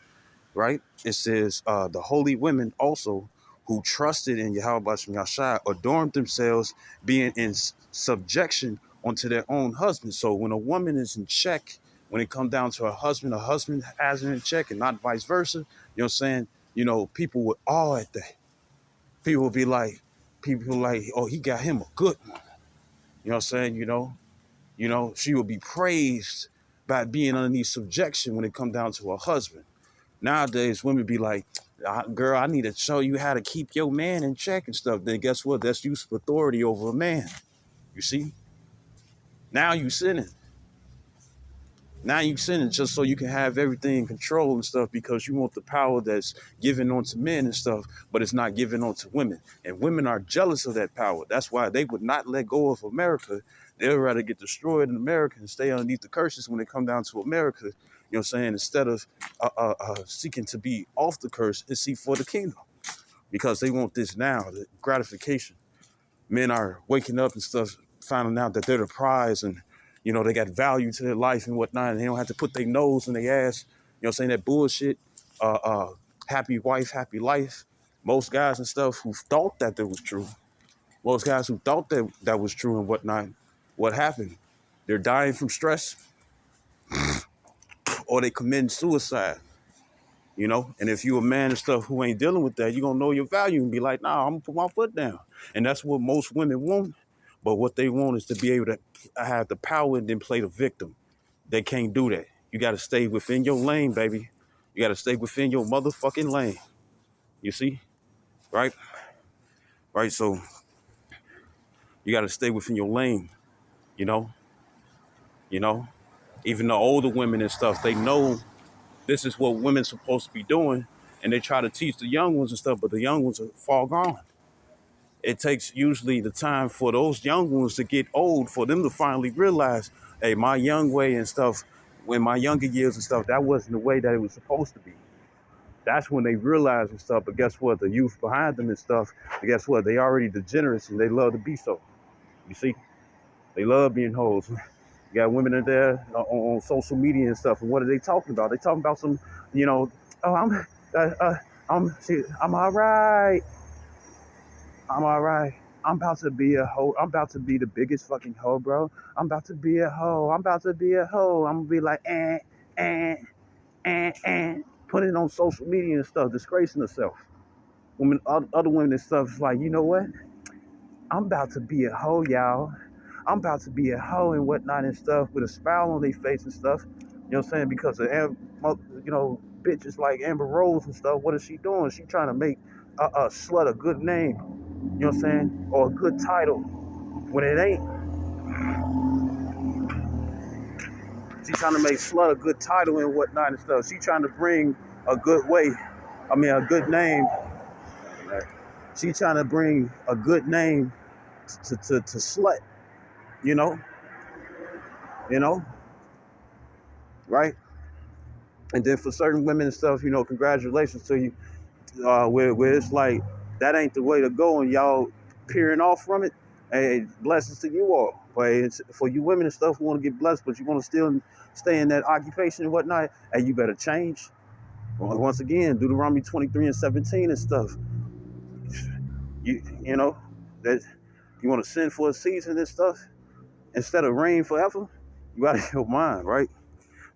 Right? It says, the holy women also who trusted in Yahweh Bashem Yashai adorned themselves, being in subjection unto their own husband. So when a woman is in check, when it comes down to her husband has her in check and not vice versa, you know what I'm saying? You know, people would awe at that. People would be like, oh, he got him a good one. You know what I'm saying? She would be praised by being underneath subjection when it come down to her husband. Nowadays, women be like, girl, I need to show you how to keep your man in check and stuff. Then guess what? That's use of authority over a man. You see? Now you sinning. Now you sinning just so you can have everything in control and stuff because you want the power that's given onto men and stuff, but it's not given onto women. And women are jealous of that power. That's why they would not let go of America. They'd rather get destroyed in America and stay underneath the curses when it come down to America. You know what I'm saying? Instead of seeking to be off the curse and seek for the kingdom. Because they want this now, the gratification. Men are waking up and stuff, finding out that they're the prize and, they got value to their life and whatnot, and they don't have to put their nose in their ass, saying that bullshit, uh, uh, happy wife, happy life. Most guys and stuff who thought that was true, most guys who thought that was true and whatnot, what happened? They're dying from stress or they committing suicide. And if you a man and stuff who ain't dealing with that, you're gonna know your value and be like, nah, I'm gonna put my foot down. And that's what most women want. But what they want is to be able to have the power and then play the victim. They can't do that. You gotta stay within your lane, baby. You gotta stay within your motherfucking lane. You see? Right? Right. So you gotta stay within your lane, you know, you know. Even the older women and stuff, they know this is what women's supposed to be doing. And they try to teach the young ones and stuff, but the young ones are far gone. It takes usually the time for those young ones to get old for them to finally realize, hey, my young way and stuff, when my younger years and stuff, that wasn't the way that it was supposed to be. That's when they realize and stuff. But guess what? The youth behind them and stuff, guess what? They already degenerates and they love to be so. You see? They love being hoes. You got women in there on social media and stuff. And what are they talking about? They talking about some, oh, I'm all right. I'm all right. I'm about to be a hoe. I'm about to be the biggest fucking hoe, bro. I'm about to be a hoe. I'm about to be a hoe. I'm gonna be like, putting it on social media and stuff, disgracing herself. Women, other women and stuff is like, you know what? I'm about to be a hoe, y'all. I'm about to be a hoe and whatnot and stuff with a smile on their face and stuff. You know what I'm saying? Because of, bitches like Amber Rose and stuff. What is she doing? She trying to make a slut a good name. You know what I'm saying? Or a good title. When it ain't, she trying to make slut a good title and whatnot and stuff. She trying to bring a good a good name. She trying to bring a good name to slut, you know, you know, right? And then for certain women and stuff, congratulations to you. Where it's like that ain't the way to go, and y'all peering off from it. Hey, blessings to you all. But it's for you women and stuff who want to get blessed, but you want to still stay in that occupation and whatnot. Hey, you better change. Once again, Deuteronomy 23:17 and stuff. You know that you want to sin for a season and stuff instead of reign forever. You got your mind right.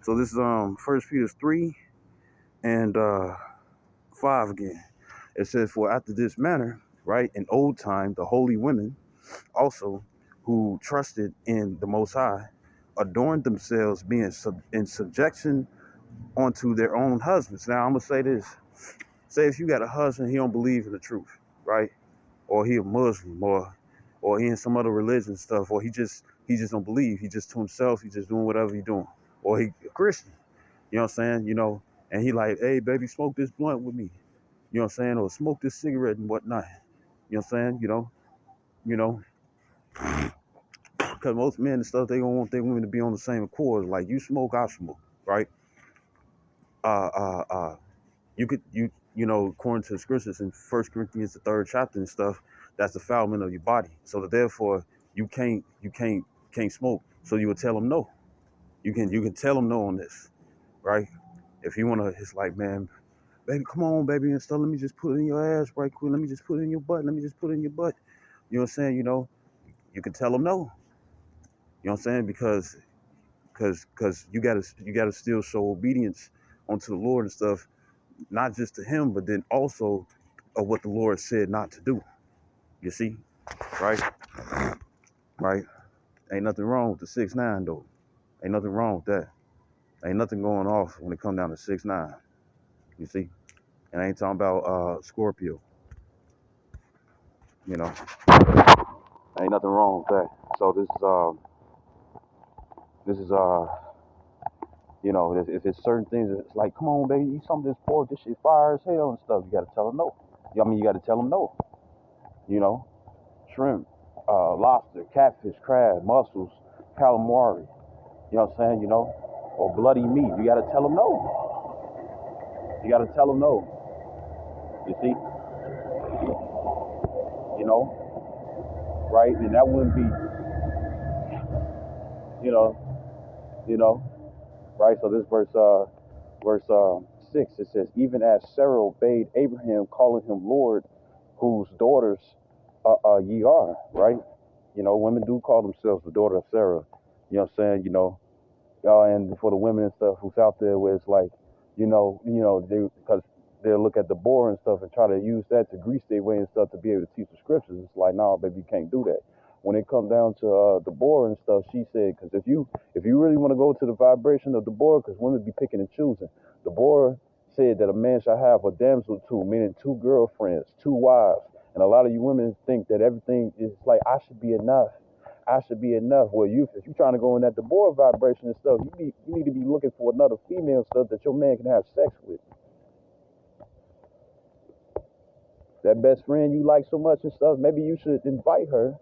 So this is 1 Peter 3:5 again. It says, for after this manner, right, in old time, the holy women also who trusted in the Most High adorned themselves, being in subjection unto their own husbands. Now, I'm going to say this. Say if you got a husband, he don't believe in the truth, right? Or he a Muslim, or he in some other religion stuff, or he just don't believe. He just to himself, he just doing whatever he doing. Or he a Christian. You know what I'm saying? And he like, hey, baby, smoke this blunt with me. You know what I'm saying? Or smoke this cigarette and whatnot. You know what I'm saying? You know, because most men and stuff, they don't want their women to be on the same accord. Like, you smoke, I smoke, right? Uh, uh, uh, you know, according to the scriptures in First Corinthians, the third chapter and stuff, that's the defilement of your body. So that therefore, you can't smoke. So you would tell them no. You can tell them no on this, right? If you wanna, it's like, man, baby, come on, baby, and stuff. Let me just put it in your ass right quick. Let me just put it in your butt. Let me just put it in your butt. You know what I'm saying? You know, you can tell them no. You know what I'm saying? Because you gotta still show obedience unto the Lord and stuff, not just to Him, but then also of what the Lord said not to do. You see, right? Right? Ain't nothing wrong with the 6ix9ine though. Ain't nothing wrong with that. Ain't nothing going off when it come down to 6ix9ine. You see, and I ain't talking about Scorpio. You know, ain't nothing wrong with that. So this is you know, if it's certain things, it's like, come on, baby, eat some of this pork. This shit fire as hell and stuff. You gotta tell them no. I mean, you gotta tell them no. You know, shrimp, lobster, catfish, crab, mussels, calamari. You know what I'm saying? You know, or bloody meat. You gotta tell them no. You gotta tell them no. You see, you know, right? And that wouldn't be, you know, you know, right? So this verse 6, it says, even as Sarah obeyed Abraham, calling him Lord, whose daughters ye are, right? You know, women do call themselves the daughter of Sarah. You know what I'm saying? You know, and for the women and stuff who's out there, where it's like, they because they'll look at Deborah and stuff and try to use that to grease their way and stuff to be able to teach the scriptures. It's like, no, baby, you can't do that. When it comes down to Deborah and stuff, she said, because if you really want to go to the vibration of Deborah, because women be picking and choosing, Deborah said that a man shall have a damsel two, meaning two girlfriends, two wives. And a lot of you women think that everything is like, I should be enough. I should be enough. Well, if you're trying to go in that Deborah vibration and stuff, you need to be looking for another female stuff that your man can have sex with. That best friend you like so much and stuff, maybe you should invite her,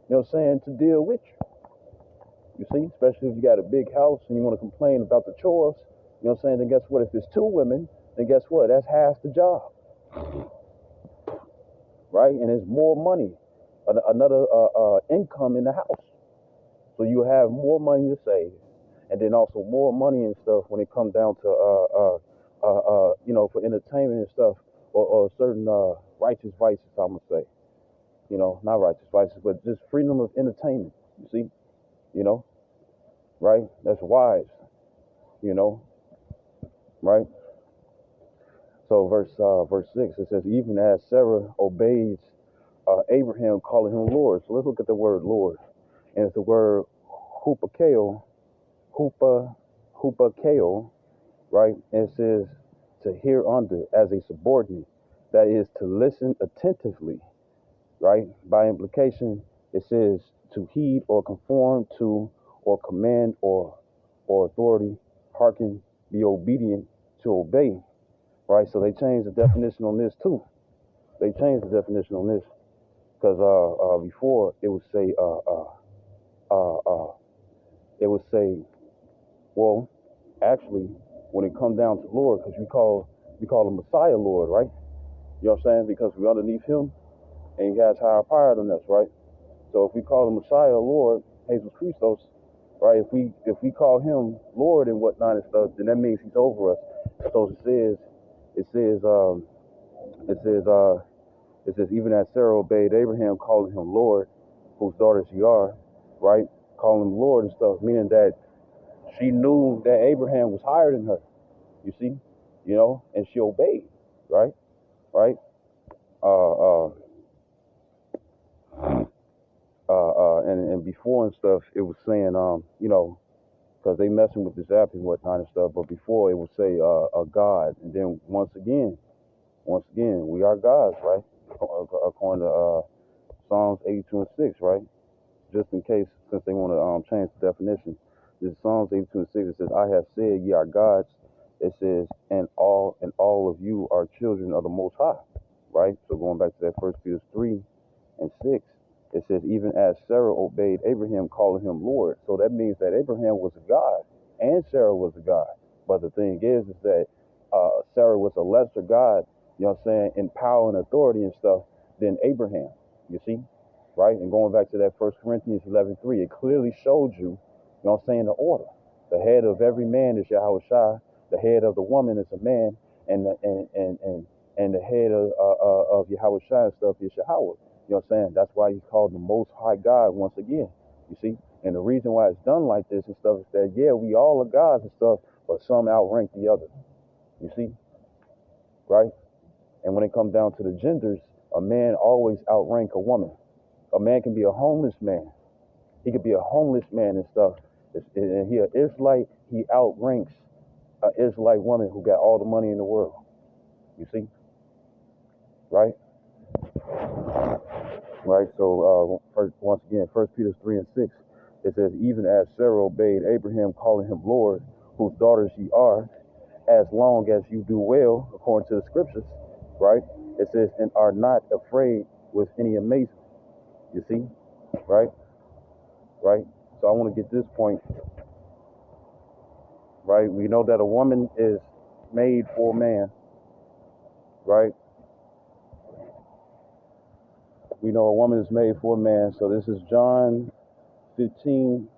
you know what I'm saying, to deal with you. You see, especially if you got a big house and you want to complain about the chores, you know what I'm saying, then guess what? If it's two women, then guess what? That's half the job, right? And it's more money, another income in the house. So you have more money to save, and then also more money and stuff when it comes down to for entertainment and stuff, or certain righteous vices. I'm gonna say, you know, not righteous vices, but just freedom of entertainment. You see, you know, right? That's wise, you know, right? So verse 6, it says, even as Sarah obeys Abraham, calling him Lord. So let's look at the word Lord, and it's the word hupakeo, hupakeo, right? And it says to hear under as a subordinate, that is to listen attentively, right? By implication, it says to heed or conform to or command or authority, hearken, be obedient, to obey, right? So they changed the definition on this too. They changed the definition on this because before it would say it would say, well, actually, when it comes down to Lord, because we call him Messiah Lord, right? You know what I'm saying? Because we're underneath him and he has higher power than us, right? So if we call him Messiah Lord, Jesus Christos, right? If we call him Lord and whatnot and stuff, then that means he's over us. So it says even as Sarah obeyed Abraham, calling him Lord, whose daughters ye are, right? Calling him Lord and stuff, meaning that she knew that Abraham was higher than her. You see, you know, and she obeyed, right? Right? Uh, uh, and before and stuff, it was saying, you know, because they messing with this app and whatnot and stuff. But before it would say a God, and then once again, we are gods, right? According to Psalms 82 and 6, right? Just in case, since they want to change the definition, this is Psalms 82 and 6. It says, "I have said, ye are gods, It says, and all of you are children of the Most High, right? So going back to that First Peter 3:6, it says, even as Sarah obeyed Abraham, calling him Lord. So that means that Abraham was a God and Sarah was a God. But the thing is that Sarah was a lesser God, you know what I'm saying, in power and authority and stuff than Abraham, you see, right? And going back to that First Corinthians 11:3, it clearly showed you, you know what I'm saying, the order. The head of every man is Yahweh Shai. The head of the woman is a man, and the head of Yahweh Shai and stuff is Yahweh. You know what I'm saying? That's why he's called the Most High God once again. You see? And the reason why it's done like this and stuff is that, yeah, we all are gods and stuff, but some outrank the other. You see? Right? And when it comes down to the genders, a man always outrank a woman. A man can be a homeless man. He could be a homeless man and stuff. And he an Israelite, he outranks an Israelite woman who got all the money in the world. You see? Right? Right? So once again, 1 Peter 3:6, it says, even as Sarah obeyed Abraham, calling him Lord, whose daughters ye are, as long as you do well, according to the scriptures, right? It says, and are not afraid with any amazement. You see? Right? Right? So I want to get this point, right? We know that a woman is made for a man, right? We know a woman is made for a man. So this is John 15.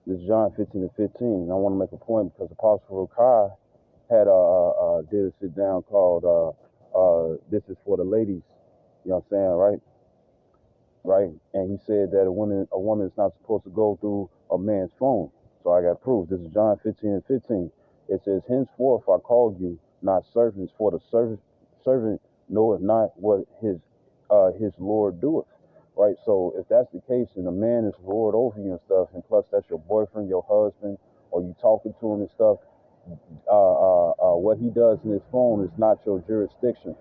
This is John 15:15. I want to make a point because Apostle Rokai had did a sit down called "This is for the ladies." You know what I'm saying, right? Right? And he said that a woman is not supposed to go through a man's phone. So I got proof. This is John 15:15. It says, henceforth I call you not servants, for the servant knoweth not what his Lord doeth. Right? So if that's the case and a man is Lord over you and stuff, and plus that's your boyfriend, your husband, or you talking to him and stuff, what he does in his phone is not your jurisdiction.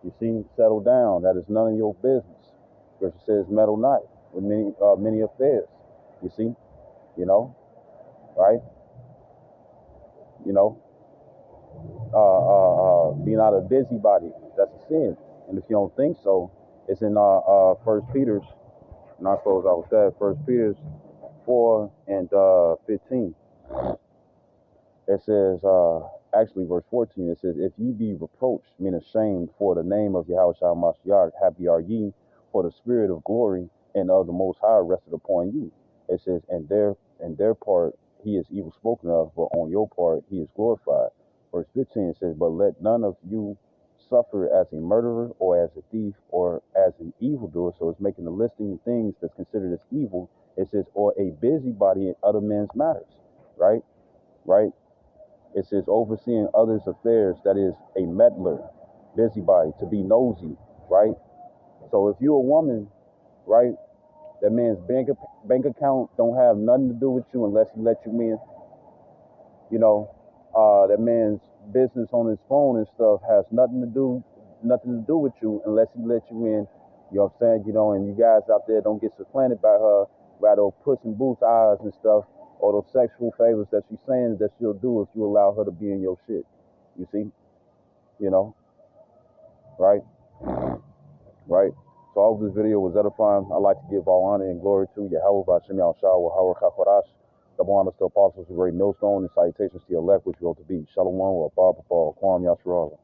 You see, settle down. That is none of your business. Scripture says, meddle not with many affairs. You see, you know, right? You know, be not a busybody. That's a sin. And if you don't think so, it's in First Peter's. And I close out with that. First Peter's 4:15. It says, actually, verse 14. It says, if ye be reproached, mean ashamed for the name of Yahweh Shai Mashiach, happy are ye, for the spirit of glory and of the Most High rested upon you. It says, and their part he is evil spoken of, but on your part he is glorified. Verse 15 says, but let none of you suffer as a murderer or as a thief or as an evildoer. So it's making the listing of things that's considered as evil. It says, or a busybody in other men's matters, right? Right? It says overseeing others' affairs, that is a meddler, busybody, to be nosy, right? So if you're a woman, right, that man's bank account don't have nothing to do with you unless he let you in. You know, that man's business on his phone and stuff has nothing to do with you unless he let you in. You know what I'm saying? You know, and you guys out there don't get supplanted by her by those puss in boots eyes and stuff, or those sexual favors that she's saying that she'll do if you allow her to be in your shit. You see? You know? Right? Right? So I hope this video was edifying. I'd like to give all honor and glory to Yahweh Bashem Yahushua Wahawar Kakwarash. Double honors to apostles, a great millstone, and salutations to your elect, which you ought to be. Shalom, Abba, Kwam, Yasharala.